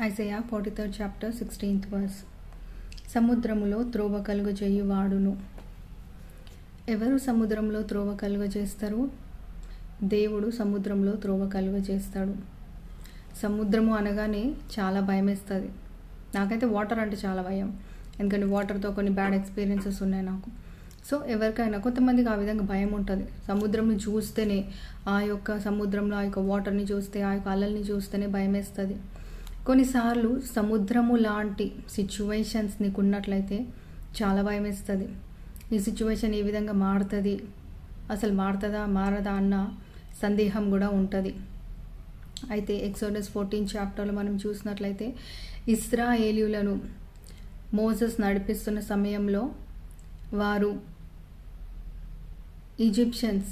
Isaiah 43rd chapter 16th verse. సముద్రములో త్రోవ కలుగజేయువాడును. ఎవరు సముద్రంలో త్రోవ కలుగజేస్తారు? దేవుడు సముద్రంలో త్రోవ కలుగజేస్తాడు. సముద్రము అనగానే చాలా భయం వేస్తుంది. నాకైతే వాటర్ అంటే చాలా భయం, ఎందుకంటే వాటర్తో కొన్ని బ్యాడ్ ఎక్స్పీరియన్సెస్ ఉన్నాయి నాకు. సో ఎవరికైనా కొంతమందికి ఆ విధంగా భయం ఉంటుంది. సముద్రంని చూస్తేనే, ఆ యొక్క సముద్రంలో ఆ యొక్క వాటర్ని చూస్తే, ఆ యొక్క అలల్ని చూస్తేనే భయం వేస్తుంది. కొన్నిసార్లు సముద్రము లాంటి సిచ్యువేషన్స్ నీకు ఉన్నట్లయితే చాలా భయం వేస్తుంది. ఈ సిచ్యువేషన్ ఏ విధంగా మారుతుంది, అసలు మారుతుందా మారదా అన్న సందేహం కూడా ఉంటుంది. అయితే ఎక్సోడస్ 14th chapterలో మనం చూసినట్లయితే ఇశ్రాయేలీయులను మోసెస్ నడిపిస్తున్న సమయంలో వారు ఈజిప్షియన్స్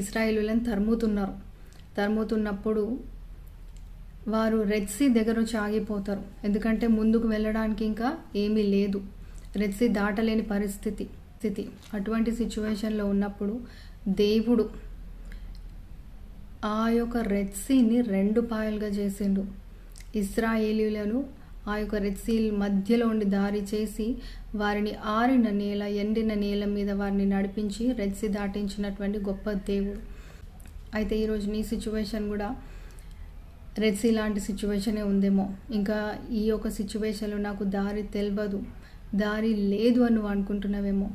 ఇశ్రాయేలీయులను తరుముతున్నప్పుడు వారు రెడ్ సీ దగ్గర నుంచి ఆగిపోతారు. ఎందుకంటే ముందుకు వెళ్ళడానికి ఇంకా ఏమీ లేదు, రెడ్ సీ దాటలేని పరిస్థితి. అటువంటి సిచ్యువేషన్లో ఉన్నప్పుడు దేవుడు ఆ యొక్క రెడ్ సీని 2 పాయలుగా చేసిండు. ఇశ్రాయేలీయులను ఆ యొక్క రెడ్ సీ మధ్యలో ఉండి దారి చేసి వారిని ఆరిన నేల, ఎండిన నేల మీద వారిని నడిపించి రెడ్ సీ దాటించినటువంటి గొప్ప దేవుడు. అయితే ఈరోజు నీ సిచ్యువేషన్ కూడా రెడ్ సీ లాంటి సిచ్యువేషనే ఉందేమో. ఇంకా ఈ యొక్క సిచ్యువేషన్లో నాకు దారి తెలియదు, దారి లేదు అని నువ్వు అనుకుంటున్నావేమో.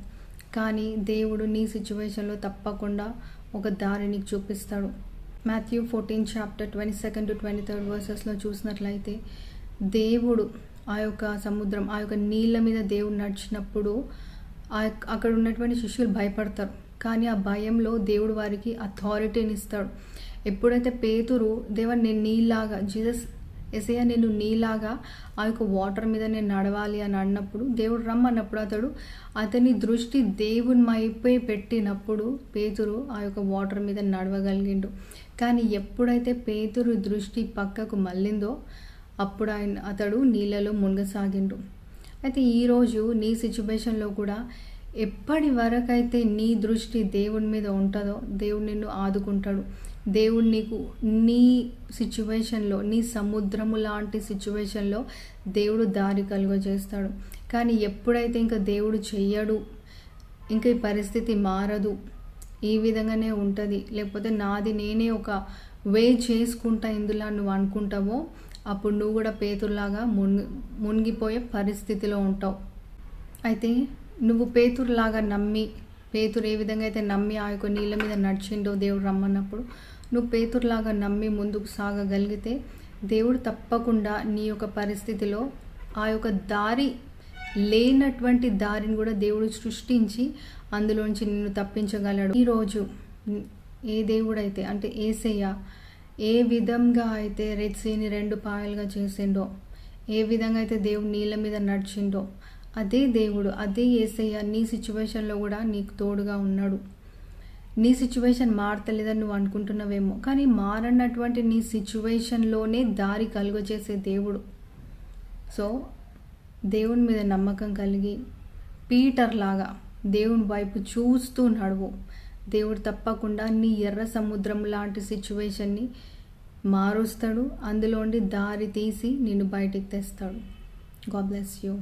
కానీ దేవుడు నీ సిచ్యువేషన్లో తప్పకుండా ఒక దారి నీకు చూపిస్తాడు. Matthew 14th chapter 22nd to 23rd verses చూసినట్లయితే దేవుడు ఆ యొక్క సముద్రం, ఆ యొక్క నీళ్ళ మీద దేవుడు నడిచినప్పుడు అక్కడ ఉన్నటువంటి శిష్యులు భయపడతారు. కానీ ఆ భయంలో దేవుడు వారికి అథారిటీని ఇస్తాడు. ఎప్పుడైతే పేతురు దేవా నేను నీలాగా, జీసస్ ఎసయ్య నేను నీలాగా ఆ యొక్క వాటర్ మీద నేను నడవాలి అని అన్నప్పుడు, దేవుడు రమ్మన్నప్పుడు అతని దృష్టి దేవుని వైపే పెట్టినప్పుడు పేతురు ఆ యొక్క వాటర్ మీద నడవగలిగిండు. కానీ ఎప్పుడైతే పేతురు దృష్టి పక్కకు మళ్ళిందో అప్పుడు అతడు నీళ్ళలో మునగసాగిండు. అయితే ఈరోజు నీ సిచ్యువేషన్లో కూడా ఎప్పటి వరకైతే నీ దృష్టి దేవుని మీద ఉంటుందో దేవుడు నిన్ను ఆదుకుంటాడు. దేవుడు నీకు నీ సిచ్యువేషన్లో, నీ సముద్రము లాంటి సిచ్యువేషన్లో దేవుడు దారి కలుగజేస్తాడు. కానీ ఎప్పుడైతే ఇంకా దేవుడు చెయ్యడు, ఇంకా ఈ పరిస్థితి మారదు, ఈ విధంగానే ఉంటుంది, లేకపోతే నాది నేనే ఒక వే చేసుకుంటా ఇందులో నువ్వు అనుకుంటావో అప్పుడు నువ్వు కూడా పేతురులాగా మునిగిపోయే పరిస్థితిలో ఉంటావు. అయితే నువ్వు పేతురులాగా నమ్మి, పేతురు ఏ విధంగా అయితే నమ్మి ఆ యొక్క నీళ్ళ మీద నడిచిండో దేవుడు రమ్మన్నప్పుడు, నువ్వు పేతురులాగా నమ్మి ముందుకు సాగగలిగితే దేవుడు తప్పకుండా నీ యొక్క పరిస్థితిలో ఆ యొక్క దారి లేనటువంటి దారిని కూడా దేవుడు సృష్టించి అందులోంచి నిన్ను తప్పించగలడు. ఈరోజు ఏ దేవుడైతే, అంటే యేసయ్య ఏ విధంగా అయితే రెడ్ సీని 2 పాయలుగా చేసిండో, ఏ విధంగా అయితే దేవుడు నీళ్ళ మీద నడిచిండో, అదే దేవుడు, అదే యేసయ్య నీ సిచ్యువేషన్లో కూడా నీకు తోడుగా ఉన్నాడు. నీ సిచ్యువేషన్ మారతలేదని నువ్వు అనుకుంటున్నావేమో, కానీ మారనటువంటి నీ సిచ్యువేషన్లోనే దారి కలుగజేసే దేవుడు. సో దేవుని మీద నమ్మకం కలిగి పీటర్ లాగా దేవుని వైపు చూస్తూ నడువు. దేవుడు తప్పకుండా నీ ఎర్ర సముద్రం లాంటి సిచ్యువేషన్ని మారుస్తాడు, అందులోండి దారి తీసి నిన్ను బయటికి తెస్తాడు. God bless you.